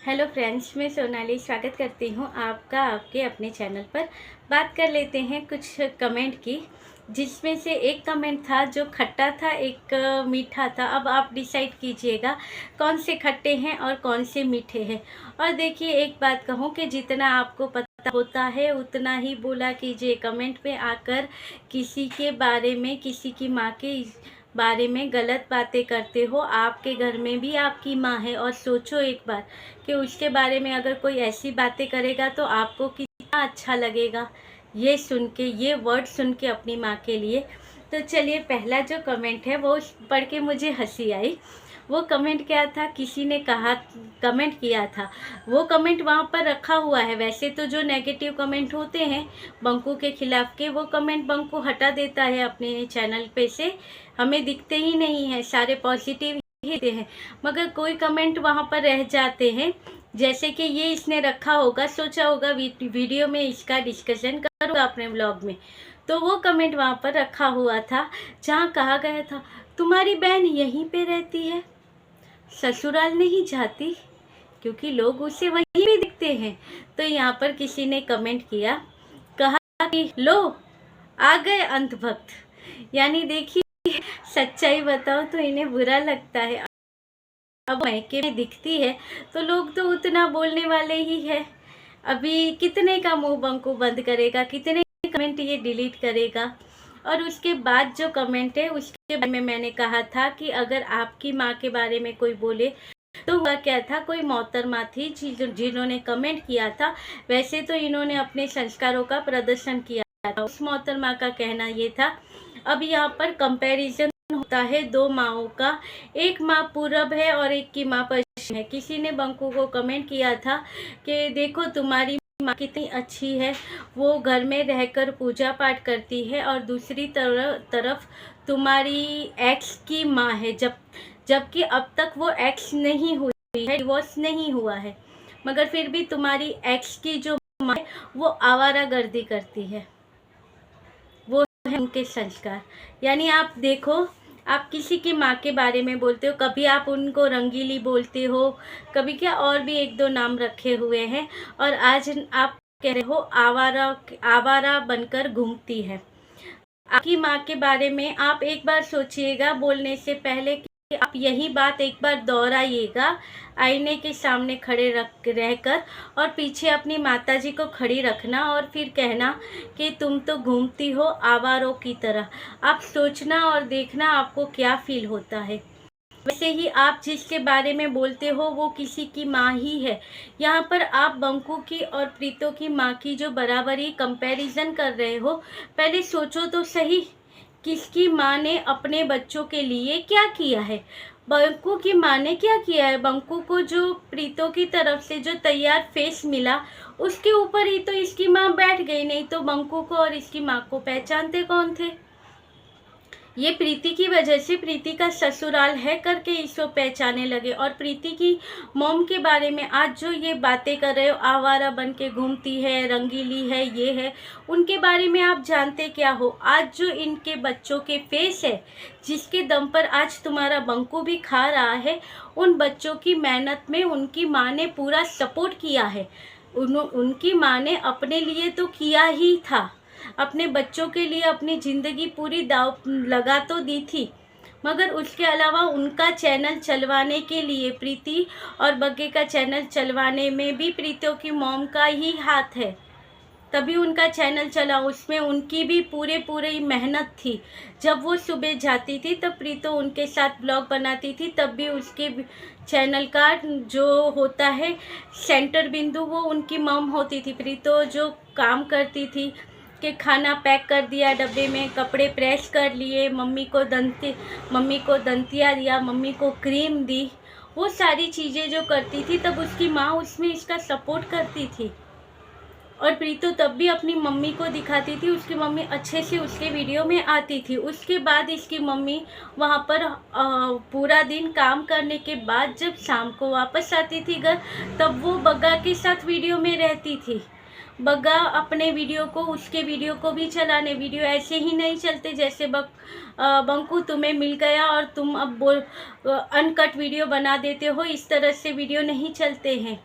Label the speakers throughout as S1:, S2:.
S1: Hello friends, मैं सोनाली स्वागत करती हूँ आपका आपके अपने चैनल पर। बात कर लेते हैं कुछ कमेंट की, जिसमें से एक कमेंट था जो खट्टा था, एक मीठा था। अब आप डिसाइड कीजिएगा कौन से खट्टे हैं और कौन से मीठे हैं। और देखिए, एक बात कहूँ कि जितना आपको पता होता है उतना ही बोला कीजिए। कमेंट में आकर किसी के बारे में, किसी की माँ के बारे में गलत बातें करते हो। आपके घर में भी आपकी माँ है, और सोचो एक बार कि उसके बारे में अगर कोई ऐसी बातें करेगा तो आपको कितना अच्छा लगेगा ये सुन के, ये वर्ड सुन के अपनी माँ के लिए। तो चलिए, पहला जो कमेंट है वो पढ़ के मुझे हंसी आई। वो कमेंट क्या था, किसी ने कहा, कमेंट किया था, वो कमेंट वहाँ पर रखा हुआ है। वैसे तो जो नेगेटिव कमेंट होते हैं बंकू के खिलाफ के, वो कमेंट बंकू हटा देता है अपने चैनल पे से, हमें दिखते ही नहीं है, सारे पॉजिटिव ही होते हैं। मगर कोई कमेंट वहाँ पर रह जाते हैं, जैसे कि ये इसने रखा होगा, सोचा होगा वीडियो में इसका डिस्कशन करूँगा अपने ब्लॉग में। तो वो कमेंट वहाँ पर रखा हुआ था जहाँ कहा गया था, तुम्हारी बहन यहीं पे रहती है, ससुराल नहीं जाती, क्योंकि लोग उसे वहीं भी दिखते हैं। तो यहाँ पर किसी ने कमेंट किया, कहा कि लो आ गए अंधभक्त। यानी देखिए, सच्चाई बताओ तो इन्हें बुरा लगता है। अब मैके में दिखती है तो लोग तो उतना बोलने वाले ही है। अभी कितने का मुंह बंकू बंद करेगा, कितने कमेंट ये डिलीट करेगा। और उसके बाद जो कमेंट है उसके बारे में मैंने कहा था कि अगर आपकी माँ के बारे में कोई बोले तो हुआ क्या था, कोई मोहतरमा थी जिन्होंने कमेंट किया था। वैसे तो इन्होंने अपने संस्कारों का प्रदर्शन किया था। उस मोहतरमा का कहना ये था, अब यहाँ पर कंपैरिजन होता है दो माओं का, एक माँ पूरब है और एक की माँ पश्चिम है। किसी ने बंकू को कमेंट किया था कि देखो तुम्हारी माँ कितनी अच्छी है, वो घर में रहकर पूजा पाठ करती है, और दूसरी तरफ तुम्हारी एक्स की माँ है, जबकि अब तक वो एक्स नहीं हुई है, डिवोर्स नहीं हुआ है, मगर फिर भी तुम्हारी एक्स की जो माँ है वो आवारागर्दी करती है। वो है उनके संस्कार। यानी आप देखो, आप किसी की माँ के बारे में बोलते हो, कभी आप उनको रंगीली बोलते हो, कभी क्या और भी एक दो नाम रखे हुए हैं, और आज आप कह रहे हो आवारा, आवारा बनकर घूमती है। आपकी माँ के बारे में आप एक बार सोचिएगा बोलने से पहले कि आप यही बात एक बार दोहराइएगा आईने के सामने खड़े रहकर, और पीछे अपनी माताजी को खड़ी रखना और फिर कहना कि तुम तो घूमती हो आवारों की तरह। आप सोचना और देखना आपको क्या फील होता है। वैसे ही आप जिसके बारे में बोलते हो वो किसी की माँ ही है। यहाँ पर आप बंकू की और प्रीतो की माँ की जो बराबरी कंपैरिजन कर रहे हो, पहले सोचो तो सही, किसकी माँ ने अपने बच्चों के लिए क्या किया है। बंकू की माँ ने क्या किया है, बंकू को जो प्रीतो की तरफ से जो तैयार फेस मिला उसके ऊपर ही तो इसकी माँ बैठ गई, नहीं तो बंकू को और इसकी माँ को पहचानते कौन थे। ये प्रीति की वजह से, प्रीति का ससुराल है करके इसको पहचाने लगे। और प्रीति की मॉम के बारे में आज जो ये बातें कर रहे हो, आवारा बन के घूमती है, रंगीली है, ये है, उनके बारे में आप जानते क्या हो। आज जो इनके बच्चों के फेस है, जिसके दम पर आज तुम्हारा बंकू भी खा रहा है, उन बच्चों की मेहनत में उनकी माँ ने पूरा सपोर्ट किया है। उनकी माँ ने अपने लिए तो किया ही था, अपने बच्चों के लिए अपनी ज़िंदगी पूरी दाव लगा तो दी थी, मगर उसके अलावा उनका चैनल चलवाने के लिए, प्रीति और बग्गे का चैनल चलवाने में भी प्रीतियों की मॉम का ही हाथ है, तभी उनका चैनल चला। उसमें उनकी भी पूरी मेहनत थी। जब वो सुबह जाती थी तब प्रीतो उनके साथ ब्लॉग बनाती थी, तब भी उसके चैनल का जो होता है सेंटर बिंदु वो उनकी मॉम होती थी। प्रीतो जो काम करती थी कि खाना पैक कर दिया डब्बे में, कपड़े प्रेस कर लिए, मम्मी को दंतिया दिया, मम्मी को क्रीम दी, वो सारी चीज़ें जो करती थी तब उसकी माँ उसमें इसका सपोर्ट करती थी। और प्रीतो तब भी अपनी मम्मी को दिखाती थी, उसकी मम्मी अच्छे से उसके वीडियो में आती थी। उसके बाद इसकी मम्मी वहाँ पर पूरा दिन काम करने के बाद जब शाम को वापस आती थी घर, तब वो बग्गा के साथ वीडियो में रहती थी। बग्गा अपने वीडियो को, उसके वीडियो को भी चलाने, वीडियो ऐसे ही नहीं चलते जैसे बंकू तुम्हें मिल गया और तुम अब अनकट वीडियो बना देते हो, इस तरह से वीडियो नहीं चलते हैं।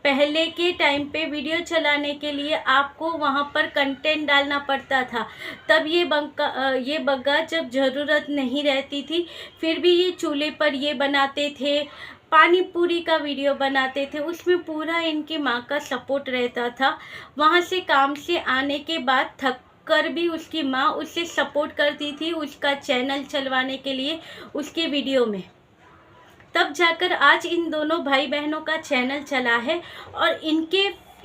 S1: पहले के टाइम पे वीडियो चलाने के लिए आपको वहाँ पर कंटेंट डालना पड़ता था। तब ये बग्गा जब ज़रूरत नहीं रहती थी, फिर भी ये चूल्हे पर ये बनाते थे, पानी पूरी का वीडियो बनाते थे। उसमें पूरा इनकी माँ का सपोर्ट रहता था। वहाँ से काम से आने के बाद थक कर भी उसकी माँ उसे सपोर्ट करती थी उसका चैनल चलवाने के लिए उसके वीडियो में। तब जाकर आज इन दोनों भाई बहनों का चैनल चला है और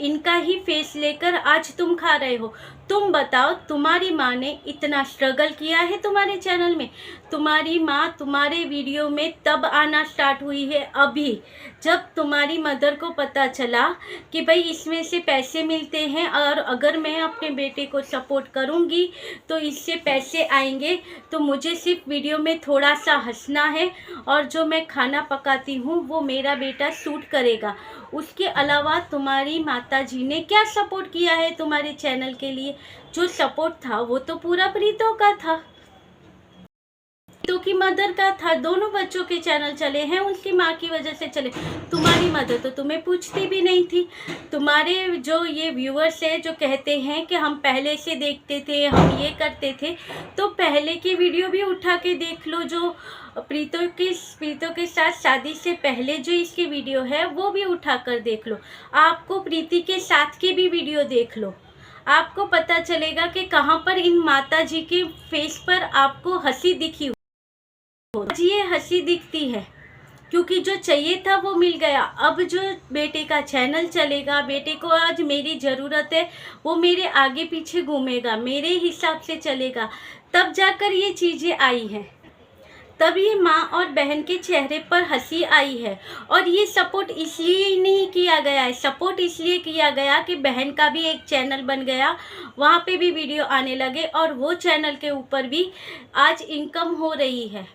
S1: इनका ही फेस लेकर आज तुम खा रहे हो। तुम बताओ, तुम्हारी माँ ने इतना स्ट्रगल किया है तुम्हारे चैनल में? तुम्हारी माँ तुम्हारे वीडियो में तब आना स्टार्ट हुई है अभी, जब तुम्हारी मदर को पता चला कि भाई इसमें से पैसे मिलते हैं और अगर मैं अपने बेटे को सपोर्ट करूँगी तो इससे पैसे आएंगे, तो मुझे सिर्फ वीडियो में थोड़ा सा हंसना है और जो मैं खाना पकाती हूँ वो मेरा बेटा शूट करेगा। उसके अलावा तुम्हारी माताजी ने क्या सपोर्ट किया है तुम्हारे चैनल के लिए? जो सपोर्ट था वो तो पूरा प्रीतो का था, प्रीतो की मदर का था। दोनों बच्चों के चैनल चले हैं उसकी माँ की वजह से चले। तुम्हारी मदर तो तुम्हें पूछती भी नहीं थी। तुम्हारे जो ये व्यूअर्स है जो कहते हैं कि हम पहले से देखते थे, हम ये करते थे, तो पहले की वीडियो भी उठा के देख लो। जो प्रीतो के साथ शादी से पहले जो इसकी वीडियो है वो भी उठा कर देख लो। आपको प्रीति के साथ के भी वीडियो देख लो, आपको पता चलेगा कि कहाँ पर इन माता जी के फेस पर आपको हंसी दिखी हो। आज ये हंसी दिखती है क्योंकि जो चाहिए था वो मिल गया। अब जो बेटे का चैनल चलेगा, बेटे को आज मेरी ज़रूरत है, वो मेरे आगे पीछे घूमेगा, मेरे हिसाब से चलेगा, तब जाकर ये चीज़ें आई हैं। तब ये माँ और बहन के चेहरे पर हंसी आई है। और ये सपोर्ट इसलिए नहीं किया गया है, सपोर्ट इसलिए किया गया कि बहन का भी एक चैनल बन गया, वहाँ पे भी वीडियो आने लगे और वो चैनल के ऊपर भी आज इनकम हो रही है,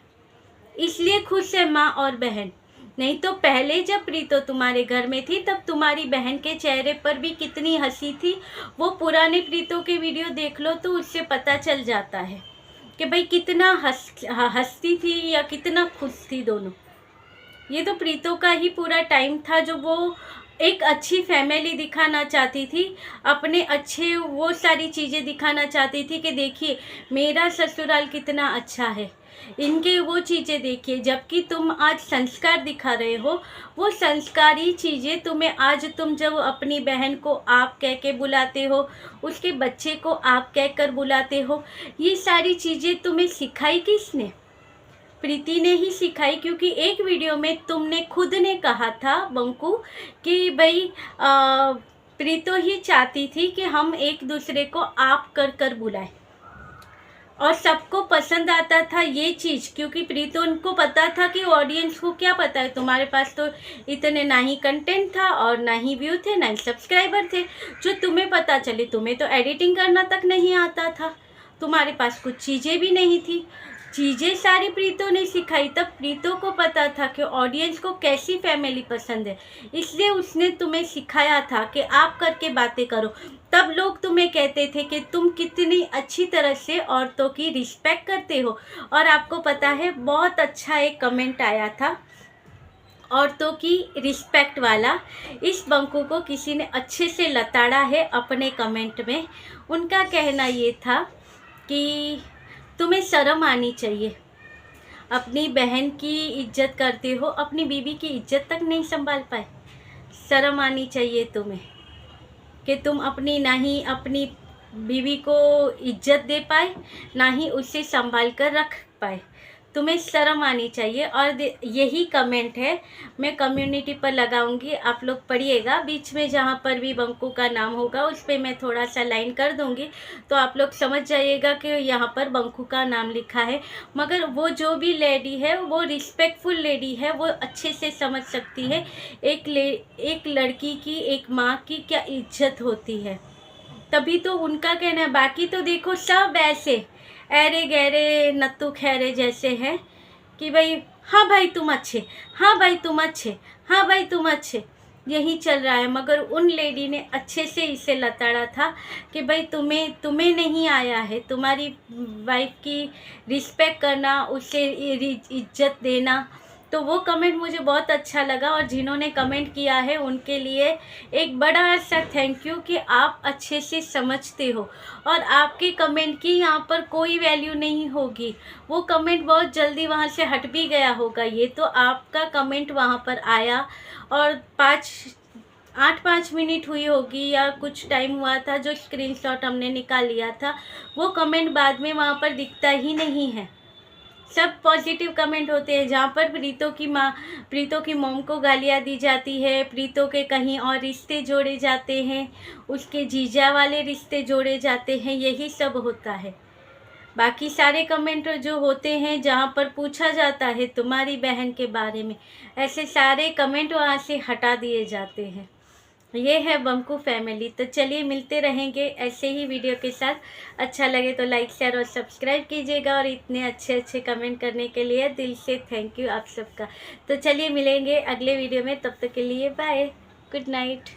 S1: इसलिए खुश है माँ और बहन। नहीं तो पहले जब प्रीतो तुम्हारे घर में थी तब तुम्हारी बहन के चेहरे पर भी कितनी हंसी थी। वो पुराने प्रीतो के वीडियो देख लो तो उससे पता चल जाता है कि भाई कितना हंसती थी या कितना खुश थी दोनों। ये तो प्रीतो का ही पूरा टाइम था जो वो एक अच्छी फैमिली दिखाना चाहती थी, अपने अच्छे वो सारी चीज़ें दिखाना चाहती थी कि देखिए मेरा ससुराल कितना अच्छा है, इनके वो चीज़ें देखिए। जबकि तुम आज संस्कार दिखा रहे हो, वो संस्कारी चीज़ें तुम्हें आज तुम जब अपनी बहन को आप कह के बुलाते हो, उसके बच्चे को आप कह कर बुलाते हो, ये सारी चीज़ें तुम्हें सिखाई किसने? प्रीति ने ही सिखाई। क्योंकि एक वीडियो में तुमने खुद ने कहा था बंकू कि भाई प्रीतो ही चाहती थी कि हम एक दूसरे को आप कर कर बुलाएं और सबको पसंद आता था ये चीज़। क्योंकि प्रीतो उनको पता था कि ऑडियंस को क्या पता है, तुम्हारे पास तो इतने ना ही कंटेंट था और ना ही व्यू थे, ना ही सब्सक्राइबर थे जो तुम्हें पता चले। तुम्हें तो एडिटिंग करना तक नहीं आता था, तुम्हारे पास कुछ चीज़ें भी नहीं थी, चीज़ें सारी प्रीतो ने सिखाई। तब प्रीतो को पता था कि ऑडियंस को कैसी फैमिली पसंद है, इसलिए उसने तुम्हें सिखाया था कि आप करके बातें करो। तब लोग तुम्हें कहते थे कि तुम कितनी अच्छी तरह से औरतों की रिस्पेक्ट करते हो। और आपको पता है बहुत अच्छा एक कमेंट आया था औरतों की रिस्पेक्ट वाला। इस बंकू को किसी ने अच्छे से लताड़ा है अपने कमेंट में। उनका कहना ये था कि तुम्हें शर्म आनी चाहिए, अपनी बहन की इज्जत करते हो, अपनी बीवी की इज्जत तक नहीं संभाल पाए। शर्म आनी चाहिए तुम्हें कि तुम अपनी ना ही अपनी बीवी को इज्जत दे पाए, ना ही उसे संभाल कर रख पाए। तुम्हें शर्म आनी चाहिए। और यही कमेंट है, मैं कम्युनिटी पर लगाऊंगी, आप लोग पढ़िएगा। बीच में जहाँ पर भी बंकू का नाम होगा उस पर मैं थोड़ा सा लाइन कर दूंगी तो आप लोग समझ जाइएगा कि यहाँ पर बंकू का नाम लिखा है। मगर वो जो भी लेडी है वो रिस्पेक्टफुल लेडी है, वो अच्छे से समझ सकती है एक लड़की की, एक माँ की क्या इज्जत होती है। तभी तो उनका कहना है। बाकी तो देखो सब ऐसे ऐरे गहरे नत्तू खैरे जैसे हैं कि भाई हाँ भाई तुम अच्छे, हाँ भाई तुम अच्छे, हाँ भाई तुम अच्छे, यही चल रहा है। मगर उन लेडी ने अच्छे से इसे लताड़ा था कि भाई तुम्हें नहीं आया है, तुम्हारी वाइफ की रिस्पेक्ट करना, उसे इज्जत देना, तो वो कमेंट मुझे बहुत अच्छा लगा, और जिन्होंने कमेंट किया है उनके लिए एक बड़ा सा थैंक यू कि आप अच्छे से समझते हो, और आपके कमेंट की यहाँ पर कोई वैल्यू नहीं होगी। वो कमेंट बहुत जल्दी वहाँ से हट भी गया होगा। ये तो आपका कमेंट वहाँ पर आया और 8-5 मिनट हुई होगी या कुछ टाइम हुआ था जो स्क्रीनशॉट हमने निकाल लिया था, वो कमेंट बाद में वहाँ पर दिखता ही नहीं है। सब पॉजिटिव कमेंट होते हैं, जहाँ पर प्रीतों की मॉम को गालियाँ दी जाती है, प्रीतों के कहीं और रिश्ते जोड़े जाते हैं, उसके जीजा वाले रिश्ते जोड़े जाते हैं, यही सब होता है। बाकी सारे कमेंट जो होते हैं जहाँ पर पूछा जाता है तुम्हारी बहन के बारे में, ऐसे सारे कमेंट वहाँ से हटा दिए जाते हैं। ये है बंकू फैमिली। तो चलिए मिलते रहेंगे ऐसे ही वीडियो के साथ। अच्छा लगे तो लाइक शेयर और सब्सक्राइब कीजिएगा, और इतने अच्छे अच्छे कमेंट करने के लिए दिल से थैंक यू आप सबका। तो चलिए मिलेंगे अगले वीडियो में, तब तक के लिए बाय, गुड नाइट।